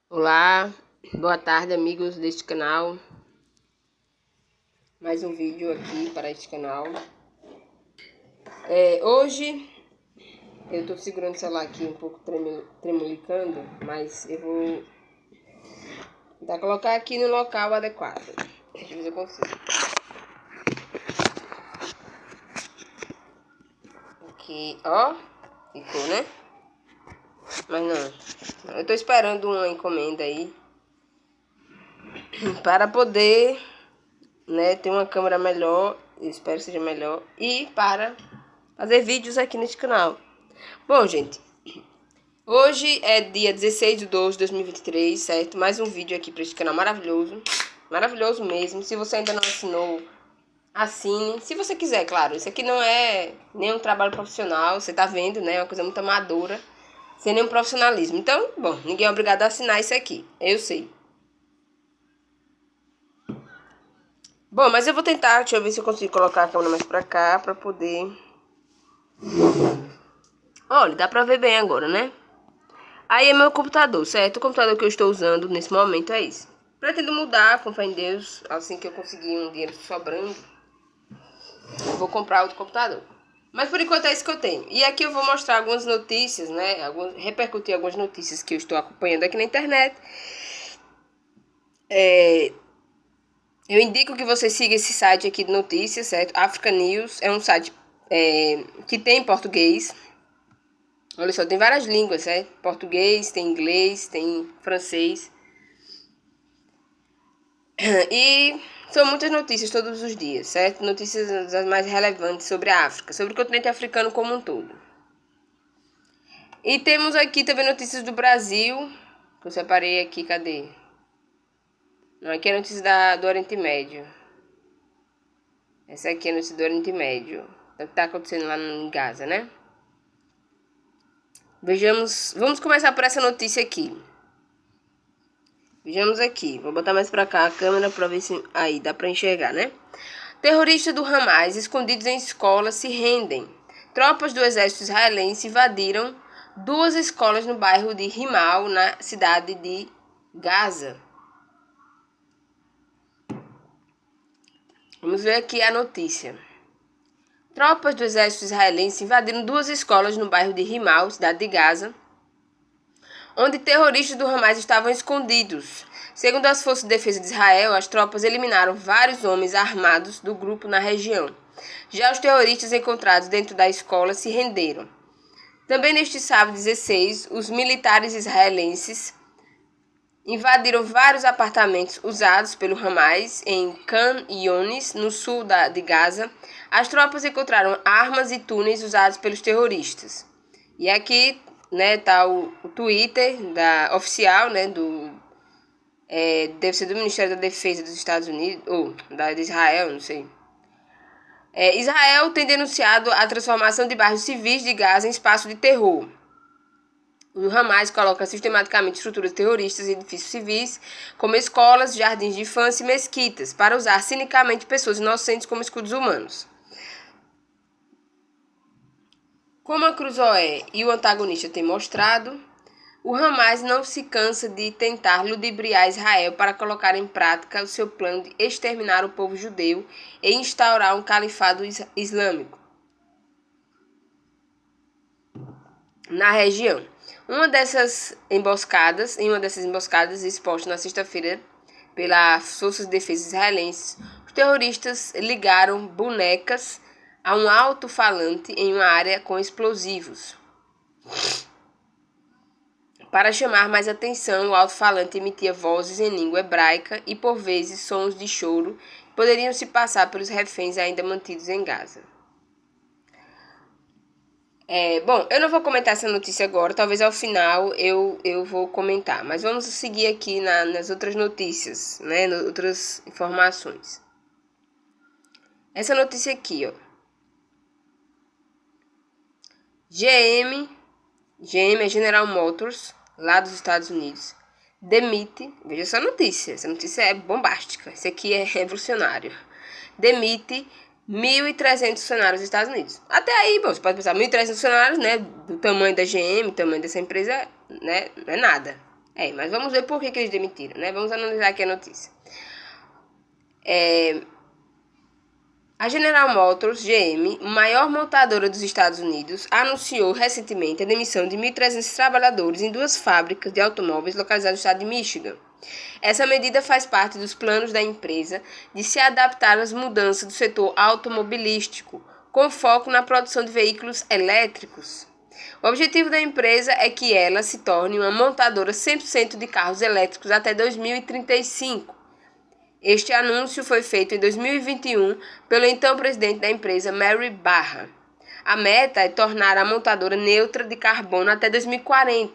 Olá, boa tarde amigos deste canal. Mais um vídeo aqui para este canal. Hoje eu tô segurando o celular aqui um pouco tremulicando, mas eu vou tentar colocar aqui no local adequado. Deixa eu ver se eu consigo. Aqui, ó, ficou, né? Mas não, eu tô esperando uma encomenda aí para poder, né, ter uma câmera melhor, eu espero que seja melhor, e para fazer vídeos aqui neste canal. Bom, gente, hoje é dia 16 de 2 de 2023, certo? Mais um vídeo aqui para este canal maravilhoso, maravilhoso mesmo. Se você ainda não assinou, assine. Se você quiser, claro, isso aqui não é nenhum trabalho profissional, você tá vendo, né? É uma coisa muito amadora, sem nenhum profissionalismo. Então, bom, ninguém é obrigado a assinar isso aqui, eu sei. Bom, mas eu vou tentar, deixa eu ver se eu consigo colocar a câmera mais pra cá, pra poder... Olha, dá pra ver bem agora, né? Aí é meu computador, certo? O computador que eu estou usando nesse momento é esse. Pretendo mudar, com fé em Deus, assim que eu conseguir um dinheiro sobrando, eu vou comprar outro computador. Mas por enquanto é isso que eu tenho. E aqui eu vou mostrar algumas notícias, né? Repercutir algumas notícias que eu estou acompanhando aqui na internet. Eu indico que você siga esse site aqui de notícias, certo? Africa News é um site que tem em português. Olha só, tem várias línguas, certo? Português, tem inglês, tem francês. E são muitas notícias todos os dias, certo? Notícias as mais relevantes sobre a África, sobre o continente africano como um todo. E temos aqui também notícias do Brasil, que eu separei aqui, cadê? Não, aqui é notícia do Oriente Médio. Essa aqui é a notícia do Oriente Médio, o que está acontecendo lá em Gaza, né? Vejamos, vamos começar por essa notícia aqui. Vejamos aqui, vou botar mais pra cá a câmera pra ver se... Aí, dá pra enxergar, né? Terroristas do Hamas escondidos em escolas se rendem. Tropas do exército israelense invadiram duas escolas no bairro de Rimal, na cidade de Gaza. Vamos ver aqui a notícia. Tropas do exército israelense invadiram duas escolas no bairro de Rimal, cidade de Gaza, onde terroristas do Hamas estavam escondidos. Segundo as forças de defesa de Israel, as tropas eliminaram vários homens armados do grupo na região. Já os terroristas encontrados dentro da escola se renderam. Também neste sábado 16, os militares israelenses invadiram vários apartamentos usados pelo Hamas em Khan Younis, no sul de Gaza. As tropas encontraram armas e túneis usados pelos terroristas. E aqui, né, tá o Twitter oficial, né, deve ser do Ministério da Defesa dos Estados Unidos, ou de Israel, não sei. Israel tem denunciado a transformação de bairros civis de Gaza em espaço de terror. O Hamas coloca sistematicamente estruturas terroristas em edifícios civis, como escolas, jardins de infância e mesquitas, para usar cinicamente pessoas inocentes como escudos humanos. Como a Cruzoé e o antagonista têm mostrado, o Hamas não se cansa de tentar ludibriar Israel para colocar em prática o seu plano de exterminar o povo judeu e instaurar um califado islâmico na região. Em uma dessas emboscadas expostas na sexta-feira pelas forças de defesa israelenses, os terroristas ligaram bonecas a um alto-falante em uma área com explosivos. Para chamar mais atenção, o alto-falante emitia vozes em língua hebraica e, por vezes, sons de choro que poderiam se passar pelos reféns ainda mantidos em Gaza. Bom, eu não vou comentar essa notícia agora, talvez ao final eu vou comentar, mas vamos seguir aqui nas outras notícias, né, nas outras informações. Essa notícia aqui, ó. GM é General Motors, lá dos Estados Unidos, demite, veja essa notícia é bombástica, isso aqui é revolucionário, demite 1.300 funcionários dos Estados Unidos. Até aí, bom, você pode pensar, 1.300 funcionários, né, do tamanho da GM, tamanho dessa empresa, né, não é nada. Mas vamos ver por que eles demitiram, né? Vamos analisar aqui a notícia. A General Motors, GM, maior montadora dos Estados Unidos, anunciou recentemente a demissão de 1.300 trabalhadores em 2 fábricas de automóveis localizadas no estado de Michigan. Essa medida faz parte dos planos da empresa de se adaptar às mudanças do setor automobilístico, com foco na produção de veículos elétricos. O objetivo da empresa é que ela se torne uma montadora 100% de carros elétricos até 2035. Este anúncio foi feito em 2021 pelo então presidente da empresa, Mary Barra. A meta é tornar a montadora neutra de carbono até 2040,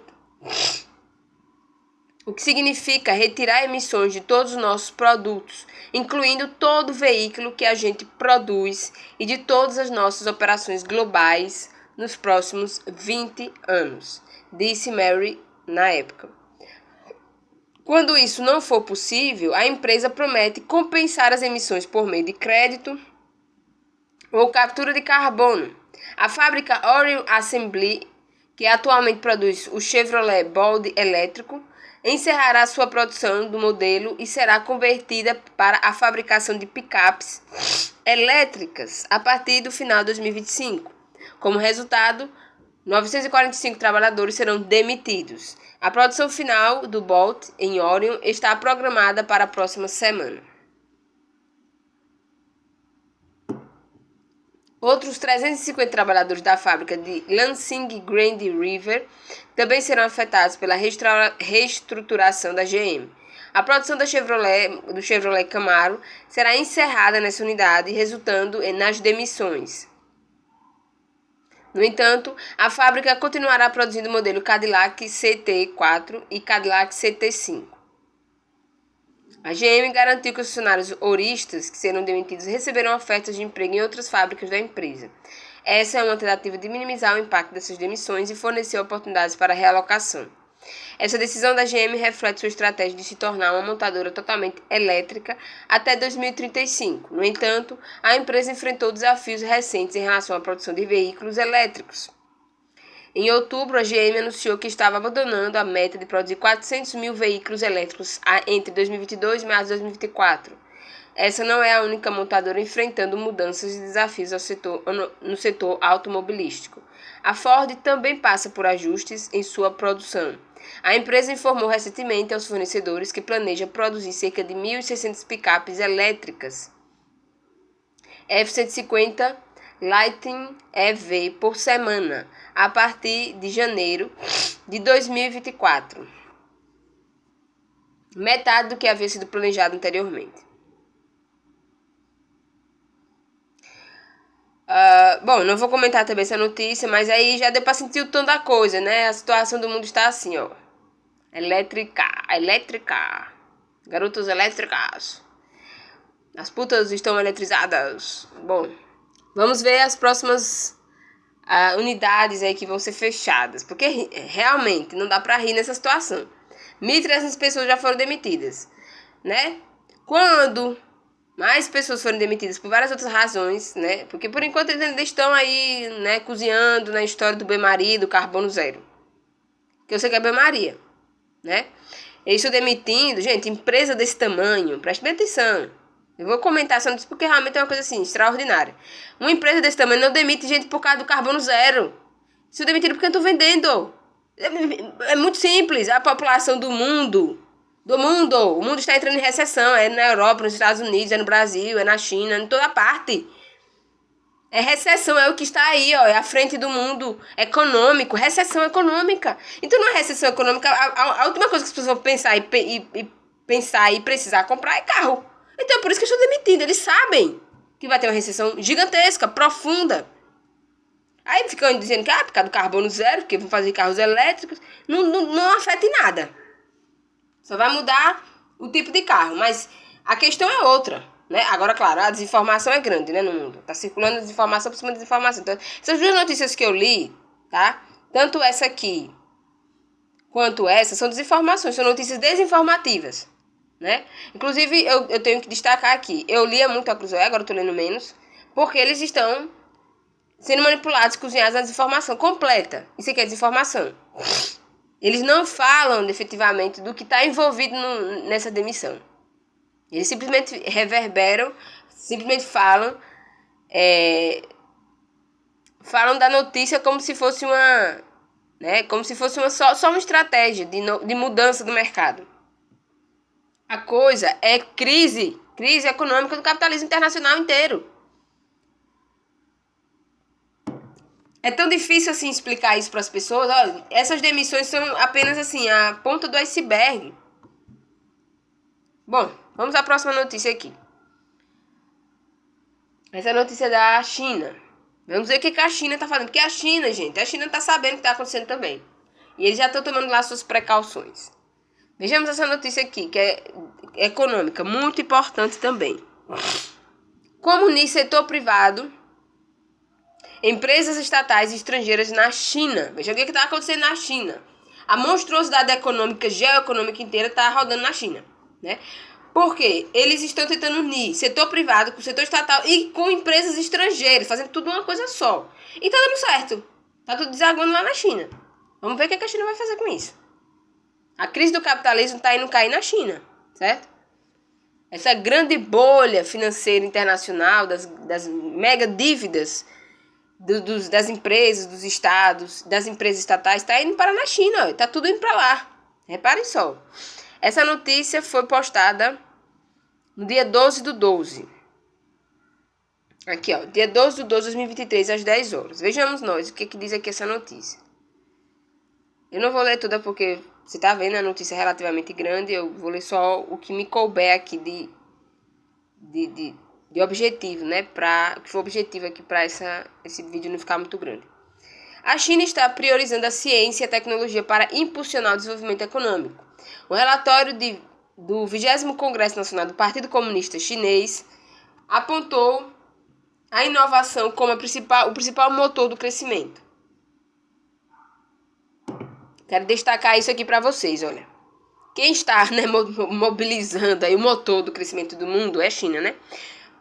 o que significa retirar emissões de todos os nossos produtos, incluindo todo veículo que a gente produz e de todas as nossas operações globais nos próximos 20 anos, disse Mary na época. Quando isso não for possível, a empresa promete compensar as emissões por meio de crédito ou captura de carbono. A fábrica Orion Assembly, que atualmente produz o Chevrolet Bolt elétrico, encerrará sua produção do modelo e será convertida para a fabricação de picapes elétricas a partir do final de 2025. Como resultado, 945 trabalhadores serão demitidos. A produção final do Bolt em Orion está programada para a próxima semana. Outros 350 trabalhadores da fábrica de Lansing Grand River também serão afetados pela reestruturação da GM. A produção do Chevrolet Camaro será encerrada nessa unidade, resultando nas demissões. No entanto, a fábrica continuará produzindo o modelo Cadillac CT4 e Cadillac CT5. A GM garantiu que os funcionários ouristas que serão demitidos receberão ofertas de emprego em outras fábricas da empresa. Essa é uma tentativa de minimizar o impacto dessas demissões e fornecer oportunidades para realocação. Essa decisão da GM reflete sua estratégia de se tornar uma montadora totalmente elétrica até 2035. No entanto, a empresa enfrentou desafios recentes em relação à produção de veículos elétricos. Em outubro, a GM anunciou que estava abandonando a meta de produzir 400 mil veículos elétricos entre 2022 e março de 2024. Essa não é a única montadora enfrentando mudanças e desafios no setor automobilístico. A Ford também passa por ajustes em sua produção. A empresa informou recentemente aos fornecedores que planeja produzir cerca de 1.600 picapes elétricas F-150 Lightning EV por semana, a partir de janeiro de 2024. Metade do que havia sido planejado anteriormente. Bom, não vou comentar também essa notícia, mas aí já deu pra sentir o tom da coisa, né? A situação do mundo está assim, ó. Elétrica. Garotas elétricas. As putas estão eletrizadas. Bom, vamos ver as próximas unidades aí que vão ser fechadas. Porque realmente não dá pra rir nessa situação. 1.300 pessoas já foram demitidas, né? Quando mais pessoas foram demitidas por várias outras razões, né? Porque por enquanto eles ainda estão aí, né, cozinhando na história do Banho-Maria, do carbono zero. Que eu sei que é Banho-Maria, né? Eles estão demitindo, gente, empresa desse tamanho, preste bem atenção. Eu vou comentar só isso porque realmente é uma coisa assim, extraordinária. Uma empresa desse tamanho não demite gente por causa do carbono zero. Estão demitindo porque eu estou vendendo. É muito simples, a população do mundo. O mundo está entrando em recessão, é na Europa, nos Estados Unidos, é no Brasil, é na China, em toda parte. É recessão, é o que está aí, ó, é a frente do mundo econômico, recessão econômica. Então, não é recessão econômica, a última coisa que as pessoas vão pensar e precisar comprar é carro. Então, é por isso que eu estou demitindo, eles sabem que vai ter uma recessão gigantesca, profunda. Aí ficam dizendo que por causa do carbono zero, porque vão fazer carros elétricos, não afeta em nada. Só vai mudar o tipo de carro, mas a questão é outra, né? Agora, claro, a desinformação é grande, né, no mundo. Tá circulando desinformação por cima de desinformação. Então, essas duas notícias que eu li, tá? Tanto essa aqui quanto essa são desinformações, são notícias desinformativas, né? Inclusive, eu tenho que destacar aqui, eu lia muito a Cruzoé, agora eu tô lendo menos, porque eles estão sendo manipulados, cozinhados na desinformação completa. Isso aqui é desinformação. Eles não falam efetivamente do que está envolvido nessa demissão. Eles simplesmente reverberam, simplesmente falam da notícia como se fosse só uma estratégia de mudança do mercado. A coisa é crise econômica do capitalismo internacional inteiro. É tão difícil assim explicar isso para as pessoas. Olha, essas demissões são apenas assim a ponta do iceberg. Bom, vamos à próxima notícia aqui. Essa é a notícia da China. Vamos ver o que a China está fazendo. Porque a China, gente, a China está sabendo o que está acontecendo também. E eles já estão tomando lá suas precauções. Vejamos essa notícia aqui, que é econômica, muito importante também. Como no setor privado, empresas estatais e estrangeiras na China. Veja o que está acontecendo na China. A monstruosidade econômica, geoeconômica inteira está rodando na China, né? Porque eles estão tentando unir setor privado com setor estatal e com empresas estrangeiras, fazendo tudo uma coisa só. E tá dando certo. Tá tudo desaguando lá na China. Vamos ver o que a China vai fazer com isso. A crise do capitalismo tá indo cair na China, certo? Essa grande bolha financeira internacional, das mega dívidas das empresas, dos estados, das empresas estatais, tá indo para na China, ó, tá tudo indo para lá. Reparem só. Essa notícia foi postada no dia 12/12. Aqui, ó, dia 12/12/2023, 2023, às 10 horas. Vejamos nós o que diz aqui essa notícia. Eu não vou ler toda porque você tá vendo, a notícia é relativamente grande. Eu vou ler só o que me couber aqui de objetivo, né? Que for objetivo aqui para esse vídeo não ficar muito grande. A China está priorizando a ciência e a tecnologia para impulsionar o desenvolvimento econômico. O relatório do 20º Congresso Nacional do Partido Comunista Chinês apontou a inovação como o principal motor do crescimento. Quero destacar isso aqui para vocês, olha. Quem está, né, mobilizando aí o motor do crescimento do mundo é a China, né?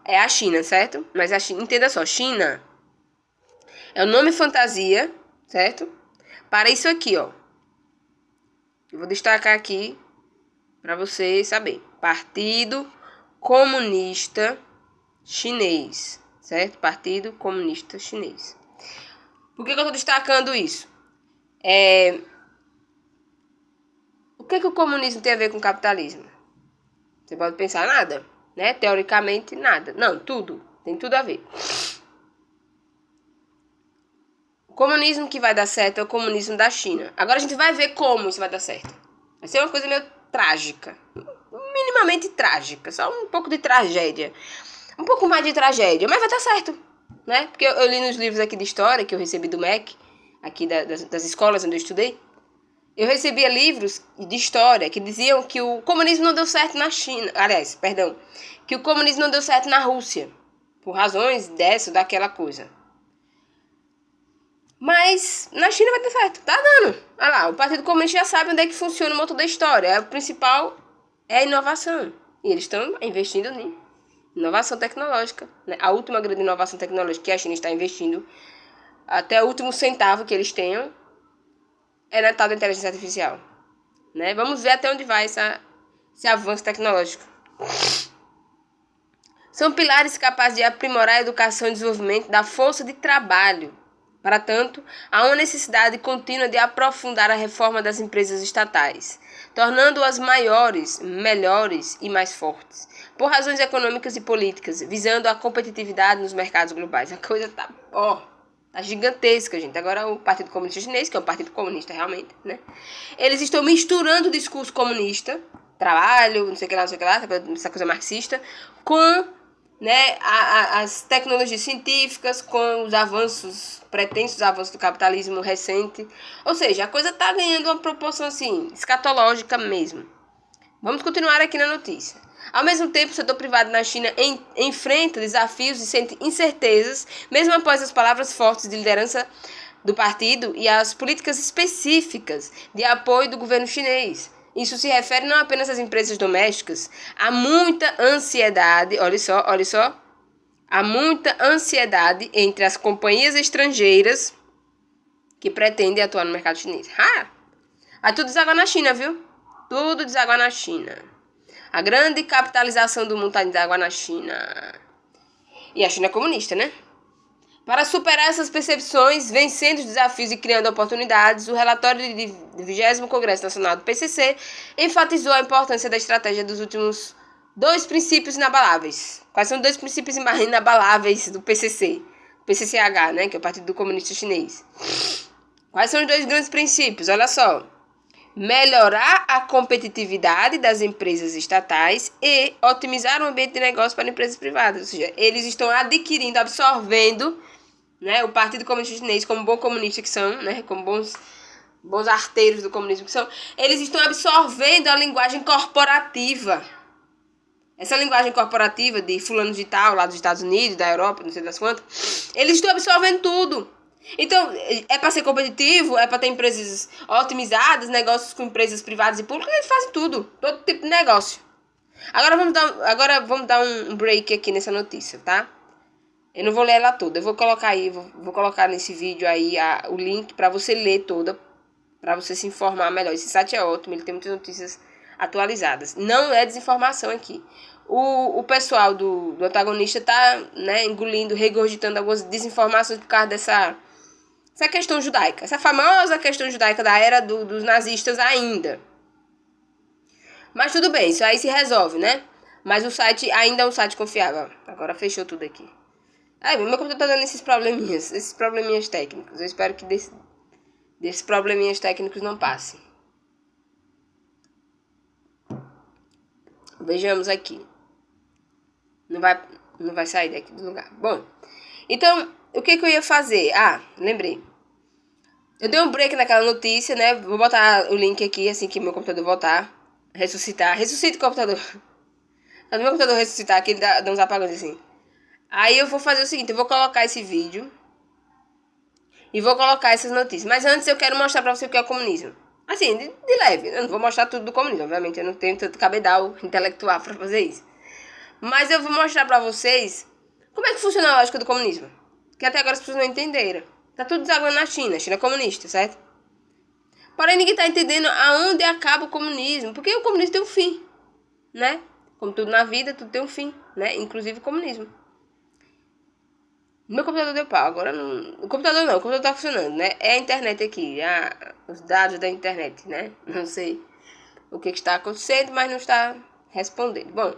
É a China, certo? Mas a China, entenda só, China é o nome fantasia, certo? Para isso aqui, ó. Eu vou destacar aqui para vocês saberem. Partido Comunista Chinês, certo? Partido Comunista Chinês. Por que eu estou destacando isso? O que o comunismo tem a ver com o capitalismo? Você pode pensar nada, né? Teoricamente, nada. Não, tudo. Tem tudo a ver. O comunismo que vai dar certo é o comunismo da China. Agora a gente vai ver como isso vai dar certo. Vai ser uma coisa meio trágica. Minimamente trágica. Só um pouco de tragédia. Um pouco mais de tragédia. Mas vai dar certo, né? Porque eu li nos livros aqui de história que eu recebi do MEC, aqui das escolas onde eu estudei. Eu recebia livros de história que diziam que o comunismo não deu certo na China. Aliás, perdão. Que o comunismo não deu certo na Rússia. Por razões dessa ou daquela coisa. Mas na China vai dar certo. Tá dando. Olha lá, o Partido Comunista já sabe onde é que funciona o motor da história. O principal é a inovação. E eles estão investindo em inovação tecnológica, né? A última grande inovação tecnológica que a China está investindo, até o último centavo que eles tenham, é na tal da inteligência artificial, né? Vamos ver até onde vai esse avanço tecnológico. São pilares capazes de aprimorar a educação e desenvolvimento da força de trabalho. Para tanto, há uma necessidade contínua de aprofundar a reforma das empresas estatais, tornando-as maiores, melhores e mais fortes, por razões econômicas e políticas, visando a competitividade nos mercados globais. A coisa tá gigantesca, gente. Agora o Partido Comunista Chinês, que é um partido comunista realmente, né? Eles estão misturando o discurso comunista, trabalho, não sei o que lá, essa coisa marxista, com, né, as tecnologias científicas, com os pretensos avanços do capitalismo recente. Ou seja, a coisa tá ganhando uma proporção assim, escatológica mesmo. Vamos continuar aqui na notícia. Ao mesmo tempo, o setor privado na China enfrenta desafios e sente incertezas, mesmo após as palavras fortes de liderança do partido e as políticas específicas de apoio do governo chinês. Isso se refere não apenas às empresas domésticas. Há muita ansiedade, olha só, há muita ansiedade entre as companhias estrangeiras que pretendem atuar no mercado chinês. Aí tudo deságua na China, viu? Tudo deságua na China. A grande capitalização do mundo tá deságua na China. E a China é comunista, né? Para superar essas percepções, vencendo os desafios e criando oportunidades, o relatório do 20º Congresso Nacional do PCC enfatizou a importância da estratégia dos últimos 2 princípios inabaláveis. Quais são os 2 princípios inabaláveis do PCC? PCCH, né, que é o Partido Comunista Chinês. Quais são os 2 grandes princípios? Olha só. Melhorar a competitividade das empresas estatais e otimizar o ambiente de negócio para empresas privadas. Ou seja, eles estão adquirindo, absorvendo, né, o Partido Comunista Chinês, como bom comunista que são, né, como bons arteiros do comunismo que são, eles estão absorvendo a linguagem corporativa. Essa linguagem corporativa de fulano de tal, lá dos Estados Unidos, da Europa, não sei das quantas, eles estão absorvendo tudo. Então, é para ser competitivo, é para ter empresas otimizadas, negócios com empresas privadas e públicas, eles fazem tudo, todo tipo de negócio. Agora vamos dar um break aqui nessa notícia, tá? Eu não vou ler ela toda, eu vou colocar aí, vou colocar nesse vídeo aí o link para você ler toda, para você se informar melhor. Esse site é ótimo, ele tem muitas notícias atualizadas. Não é desinformação aqui. O pessoal do antagonista tá, né, engolindo, regurgitando algumas desinformações por causa dessa questão judaica. Essa famosa questão judaica da era dos nazistas ainda. Mas tudo bem, isso aí se resolve, né? Mas o site ainda é um site confiável. Agora fechou tudo aqui. Ai, meu computador tá dando esses probleminhas técnicos. Eu espero que desses probleminhas técnicos não passem. Vejamos aqui. Não vai sair daqui do lugar. Bom, então, o que eu ia fazer? Ah, lembrei. Eu dei um break naquela notícia, né? Vou botar o link aqui assim que meu computador voltar. Ressuscitar. Ressuscita o computador. Quando meu computador ressuscitar aqui, ele dá uns apagões assim. Aí eu vou fazer o seguinte, eu vou colocar esse vídeo e vou colocar essas notícias. Mas antes eu quero mostrar pra você o que é o comunismo. Assim, de leve. Eu não vou mostrar tudo do comunismo, obviamente. Eu não tenho tanto cabedal intelectual pra fazer isso. Mas eu vou mostrar pra vocês como é que funciona a lógica do comunismo. Que até agora as pessoas não entenderam. Tá tudo desaguando na China. China é comunista, certo? Porém, ninguém tá entendendo aonde acaba o comunismo. Porque o comunismo tem um fim, né? Como tudo na vida, tudo tem um fim, né? Inclusive o comunismo. Meu computador deu pau, agora não... O computador tá funcionando, né? É a internet aqui, os dados da internet, né? Não sei o que está acontecendo, mas não está respondendo. Bom,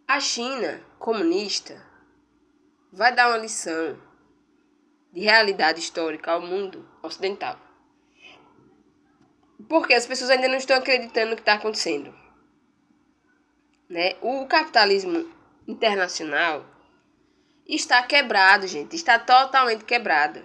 a China comunista vai dar uma lição de realidade histórica ao mundo ocidental. Porque as pessoas ainda não estão acreditando no que está acontecendo, né? O capitalismo internacional está quebrado, gente. Está totalmente quebrado.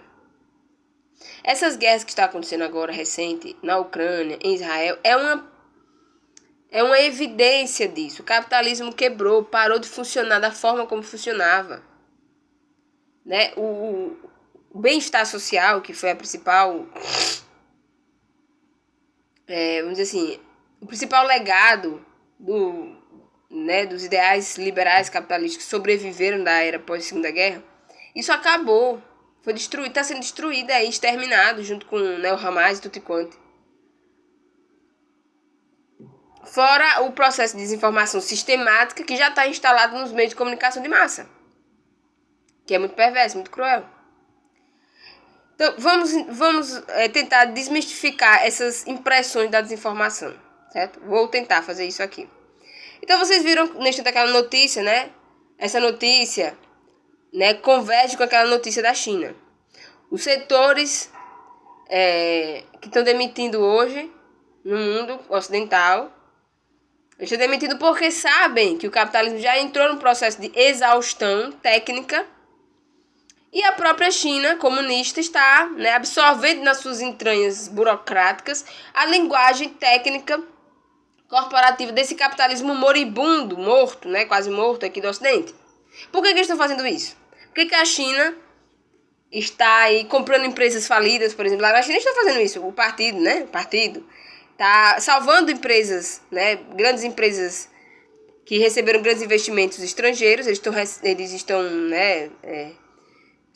Essas guerras que estão acontecendo agora, recente, na Ucrânia, em Israel, é uma evidência disso. O capitalismo quebrou, parou de funcionar da forma como funcionava, né? O bem-estar social, que foi a principal... vamos dizer assim, o principal legado dos ideais liberais capitalistas que sobreviveram da era pós-Segunda Guerra, isso acabou, foi destruído, está sendo destruído aí, exterminado junto com, né, o Hamas e tudo e quanto. Fora o processo de desinformação sistemática que já está instalado nos meios de comunicação de massa, que é muito perverso, muito cruel. Então, vamos tentar desmistificar essas impressões da desinformação, certo? Vou tentar fazer isso aqui. Então, vocês viram neste daquela notícia, né? Essa notícia, né, converge com aquela notícia da China. Os setores que estão demitindo hoje no mundo ocidental, estão demitindo porque sabem que o capitalismo já entrou num processo de exaustão técnica. E a própria China comunista está, né, absorvendo nas suas entranhas burocráticas a linguagem técnica corporativa desse capitalismo moribundo, morto, né, quase morto aqui do Ocidente. Por que eles estão fazendo isso? Por que a China está aí comprando empresas falidas, por exemplo? Lá na China está fazendo isso, o partido, né? O partido está salvando empresas, né, grandes empresas que receberam grandes investimentos estrangeiros, eles estão né,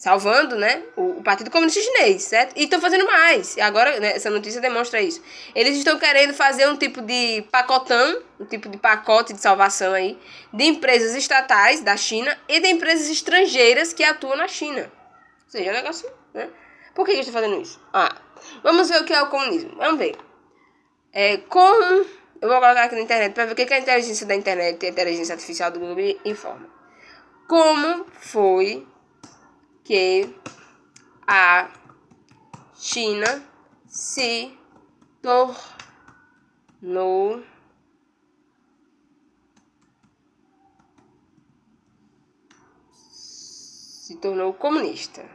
salvando, né, o Partido Comunista Chinês, certo? E estão fazendo mais. E agora, né, essa notícia demonstra isso. Eles estão querendo fazer um tipo de pacotão, um tipo de pacote de salvação aí, de empresas estatais da China e de empresas estrangeiras que atuam na China. Ou seja, é um negócio, né? Por que eles estão fazendo isso? Vamos ver o que é o comunismo. Vamos ver. Como... Eu vou colocar aqui na internet para ver o que a inteligência da internet e a inteligência artificial do Google informa. Como foi que a China se tornou comunista.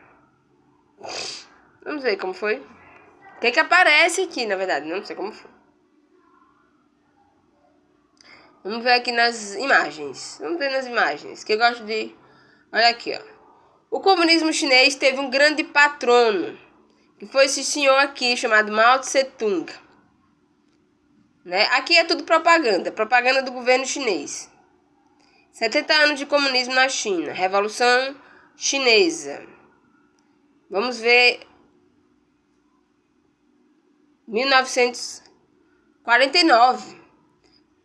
Vamos ver como foi. O que aparece aqui, na verdade, não sei como foi. Vamos ver aqui nas imagens. Vamos ver nas imagens, que eu gosto de... Olha aqui, ó. O comunismo chinês teve um grande patrono, que foi esse senhor aqui, chamado Mao Tse-tung. Né? Aqui é tudo propaganda, propaganda do governo chinês. 70 anos de comunismo na China, Revolução Chinesa. Vamos ver. 1949.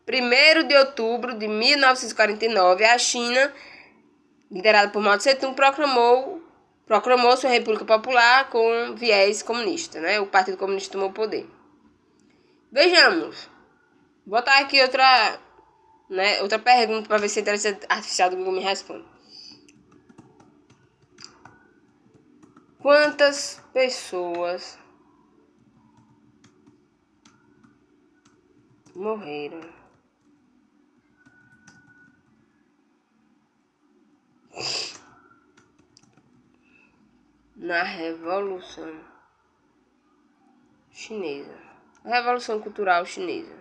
1º de outubro de 1949, a China, liderada por Mao Tse-tung, proclamou sua República Popular com viés comunista, né? O Partido Comunista tomou o poder. Vejamos. Vou botar aqui outra pergunta para ver se a inteligência artificial do Google me responde. Quantas pessoas morreram na Revolução Chinesa? A Revolução Cultural Chinesa.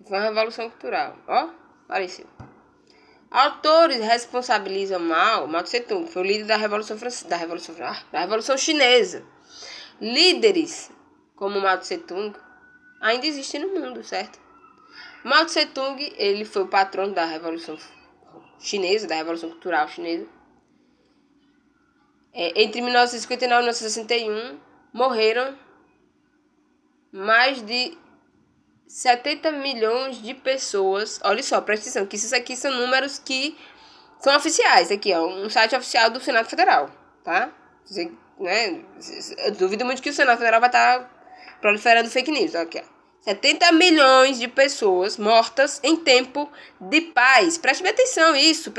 Foi uma revolução cultural. Ó, apareceu. Autores responsabilizam Mao Tse-tung, que foi o líder da Revolução Chinesa. Líderes como Mao Tse-tung ainda existem no mundo, certo? Mao Tse-tung, ele foi o patrono da Revolução Chinesa, da Revolução Cultural Chinesa. Entre 1959 e 1961, morreram mais de 70 milhões de pessoas. Olha só, presta atenção, que isso aqui são números que são oficiais. Aqui, ó, um site oficial do Senado Federal, tá? Você, né, eu duvido muito que o Senado Federal vai estar proliferando fake news. Aqui, ó. 70 milhões de pessoas mortas em tempo de paz. Preste bem atenção nisso.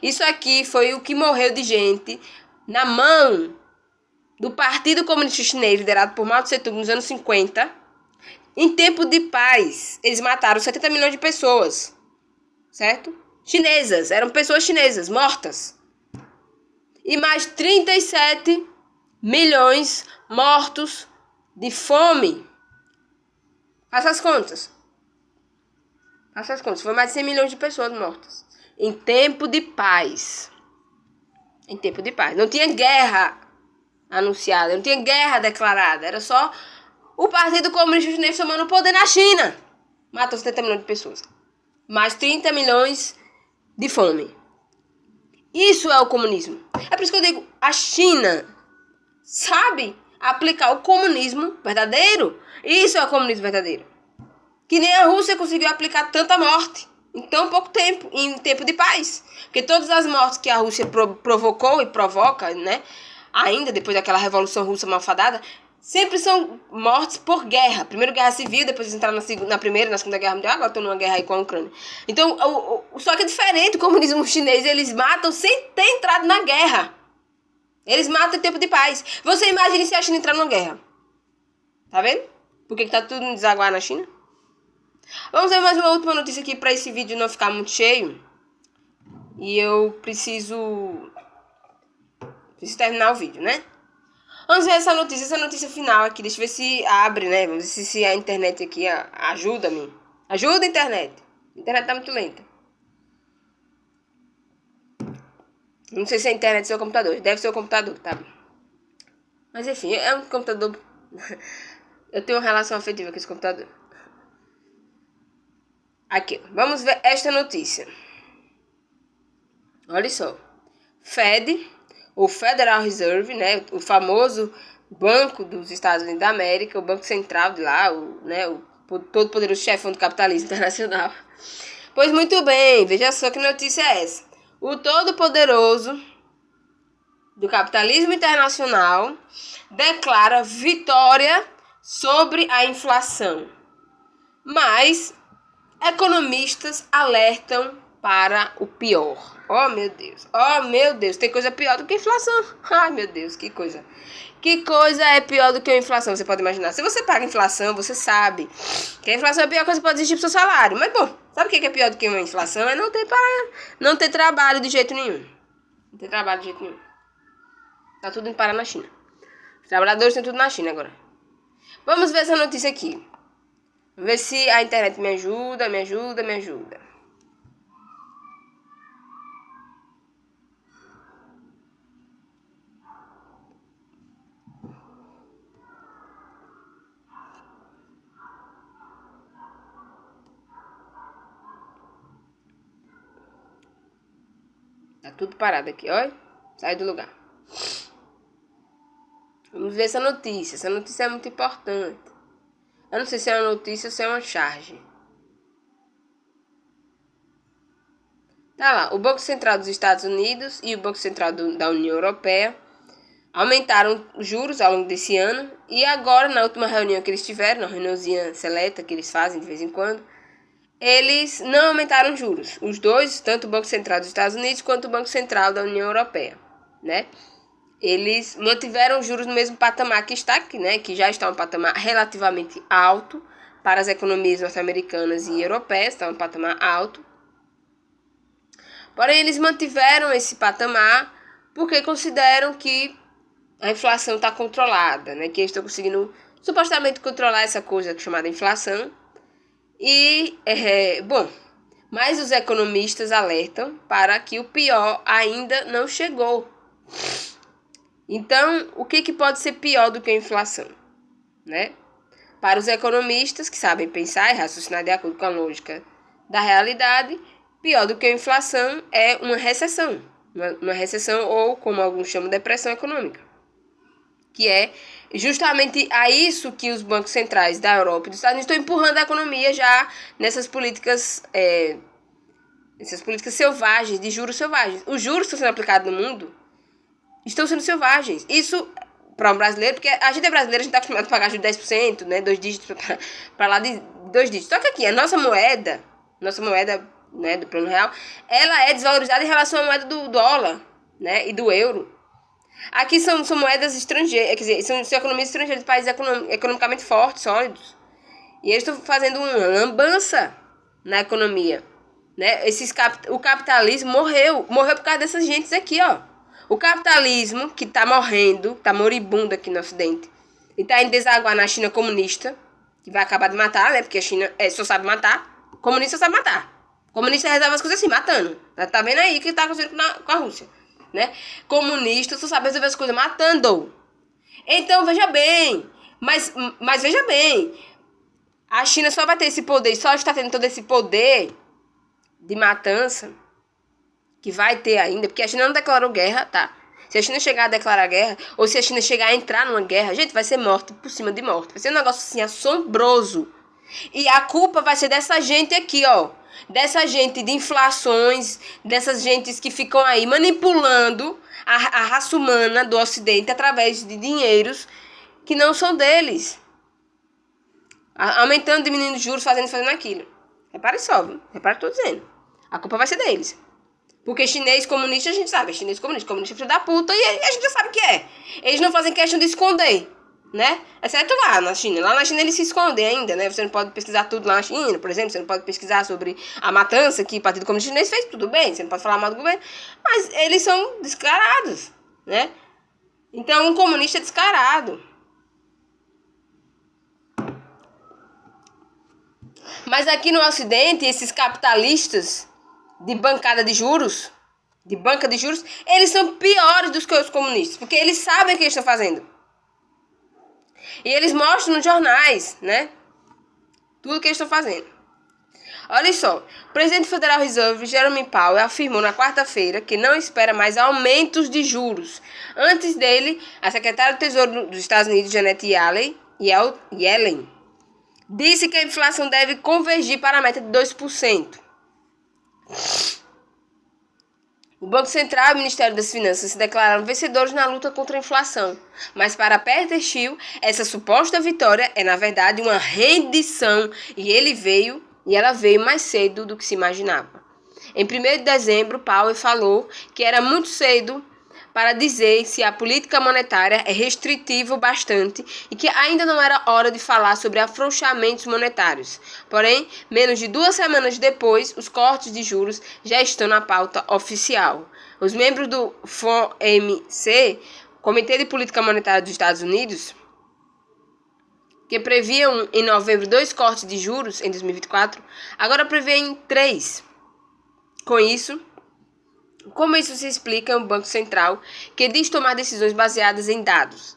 Isso aqui foi o que morreu de gente na mão do Partido Comunista Chinês, liderado por Mao Tse-tung nos anos 50. Em tempo de paz, eles mataram 70 milhões de pessoas, certo? Chinesas, eram pessoas chinesas mortas. E mais 37 milhões mortos de fome. Faça as contas. Foi mais de 100 milhões de pessoas mortas. Em tempo de paz. Não tinha guerra anunciada, não tinha guerra declarada. Era só o Partido Comunista Chinês tomando o poder na China. Matou 70 milhões de pessoas. Mais 30 milhões de fome. Isso é o comunismo. É por isso que eu digo, a China sabe aplicar o comunismo verdadeiro. Isso é o comunismo verdadeiro. Que nem a Rússia conseguiu aplicar tanta morte em tão pouco tempo, em tempo de paz. Porque todas as mortes que a Rússia provocou e provoca, né, ainda depois daquela Revolução Russa malfadada, sempre são mortes por guerra. Primeiro guerra civil, depois eles entraram na primeira, na segunda guerra mundial, agora estão numa guerra aí com a Ucrânia. Então, só que é diferente, o comunismo chinês, eles matam sem ter entrado na guerra. Eles matam em tempo de paz. Você imagine se a China entrar numa guerra. Tá vendo? Por que tá tudo desaguar na China? Vamos ver mais uma última notícia aqui para esse vídeo não ficar muito cheio. E eu preciso terminar o vídeo, né? Vamos ver essa notícia final aqui. Deixa eu ver se abre, né? Vamos ver se a internet aqui ajuda-me. Ajuda a internet. A internet tá muito lenta. Não sei se é a internet ou seu computador. Deve ser o computador, tá? Mas enfim, é um computador... Eu tenho uma relação afetiva com esse computador. Aqui, vamos ver esta notícia. Olha só. Fed, o Federal Reserve, né, o famoso Banco dos Estados Unidos da América, o Banco Central de lá, o todo-poderoso chefão do capitalismo internacional. Pois muito bem, veja só que notícia é essa. O todo-poderoso do capitalismo internacional declara vitória sobre a inflação. Mas economistas alertam para o pior. Oh, meu Deus, tem coisa pior do que inflação. Ai, meu Deus, que coisa. Que coisa é pior do que a inflação, você pode imaginar. Se você paga inflação, você sabe que a inflação é a pior coisa que pode existir pro seu salário. Mas, bom, sabe o que é pior do que uma inflação? É não ter trabalho de jeito nenhum. Não ter trabalho de jeito nenhum. Tá tudo indo parar na China. Os trabalhadores estão tudo na China agora. Vamos ver essa notícia aqui. Vamos ver se a internet me ajuda. Tá tudo parado aqui, olha. Sai do lugar. Vamos ver essa notícia. Essa notícia é muito importante. Eu não sei se é uma notícia ou se é uma charge. Tá lá. O Banco Central dos Estados Unidos e o Banco Central da União Europeia aumentaram os juros ao longo desse ano. E agora, na última reunião que eles tiveram, na reuniãozinha seleta que eles fazem de vez em quando, eles não aumentaram juros. Os dois, tanto o Banco Central dos Estados Unidos quanto o Banco Central da União Europeia, né? Eles mantiveram os juros no mesmo patamar que está, né? Que já está um patamar relativamente alto para as economias norte-americanas e europeias, está um patamar alto. Porém, eles mantiveram esse patamar porque consideram que a inflação está controlada, né? Que eles estão conseguindo supostamente controlar essa coisa chamada inflação. E, mas os economistas alertam para que o pior ainda não chegou. Então, o que pode ser pior do que a inflação, né? Para os economistas que sabem pensar e raciocinar de acordo com a lógica da realidade, pior do que a inflação é uma recessão. Uma recessão ou, como alguns chamam, depressão econômica. Que é justamente a isso que os bancos centrais da Europa e dos Estados Unidos estão empurrando a economia já nessas políticas selvagens, de juros selvagens. Os juros que estão sendo aplicados no mundo estão sendo selvagens. Isso, para um brasileiro, porque a gente é brasileiro, a gente está acostumado a pagar juros de 10%, né, 2 dígitos para lá de 2 dígitos. Só que aqui, a nossa moeda, né, do plano real, ela é desvalorizada em relação à moeda do dólar, né, e do euro. Aqui são moedas estrangeiras, quer dizer, são economias estrangeiras de países economicamente fortes, sólidos. E eles estão fazendo uma lambança na economia, né? O capitalismo morreu por causa dessas gentes aqui, ó. O capitalismo que tá morrendo, tá moribundo aqui no Ocidente, e tá em desaguar na China comunista, que vai acabar de matar, né? Porque a China só sabe matar. Comunista só sabe matar. Comunista resolve as coisas assim, matando. Tá vendo aí o que tá acontecendo com a Rússia, né? Comunista só sabe resolver as coisas matando. Então, veja bem. Mas veja bem. A China só vai ter esse poder, só está tendo todo esse poder de matança que vai ter ainda, porque a China não declarou guerra, tá? Se a China chegar a declarar guerra, ou se a China chegar a entrar numa guerra, gente, vai ser morte por cima de morte. Vai ser um negócio assim assombroso. E a culpa vai ser dessa gente aqui, ó. Dessa gente de inflações, dessas gentes que ficam aí manipulando a raça humana do Ocidente através de dinheiros que não são deles. Aumentando, diminuindo os juros, fazendo aquilo. Repare só, viu? Repare o que eu tô dizendo. A culpa vai ser deles. Porque chinês comunista, a gente sabe, chinês comunista é filho da puta, e a gente já sabe o que é. Eles não fazem questão de esconder, né? Exceto lá na China. Lá na China eles se escondem ainda, né? Você não pode pesquisar tudo lá na China, por exemplo. Você não pode pesquisar sobre a matança que o Partido Comunista Chinês fez, tudo bem. Você não pode falar mal do governo. Mas eles são descarados, né? Então, um comunista é descarado. Mas aqui no Ocidente, esses capitalistas de bancada de juros, de banca de juros, eles são piores do que os comunistas, porque eles sabem o que eles estão fazendo. E eles mostram nos jornais, né? Tudo que eles estão fazendo. Olha só, o presidente do Federal Reserve, Jerome Powell, afirmou na quarta-feira que não espera mais aumentos de juros. Antes dele, a secretária do Tesouro dos Estados Unidos, Janet Yellen, disse que a inflação deve convergir para a meta de 2%. O Banco Central e o Ministério das Finanças se declararam vencedores na luta contra a inflação. Mas para Peter Thiel, essa suposta vitória é, na verdade, uma rendição e ela veio mais cedo do que se imaginava. Em 1º de dezembro, Powell falou que era muito cedo para dizer se a política monetária é restritiva o bastante e que ainda não era hora de falar sobre afrouxamentos monetários. Porém, menos de 2 semanas depois, os cortes de juros já estão na pauta oficial. Os membros do FOMC, Comitê de Política Monetária dos Estados Unidos, que previam em novembro 2 cortes de juros em 2024, agora prevêem 3. Como isso se explica no Banco Central, que diz tomar decisões baseadas em dados?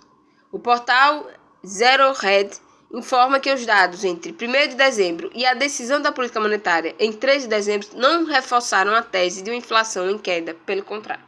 O portal ZeroHead informa que os dados entre 1º de dezembro e a decisão da política monetária em 3 de dezembro não reforçaram a tese de uma inflação em queda, pelo contrário.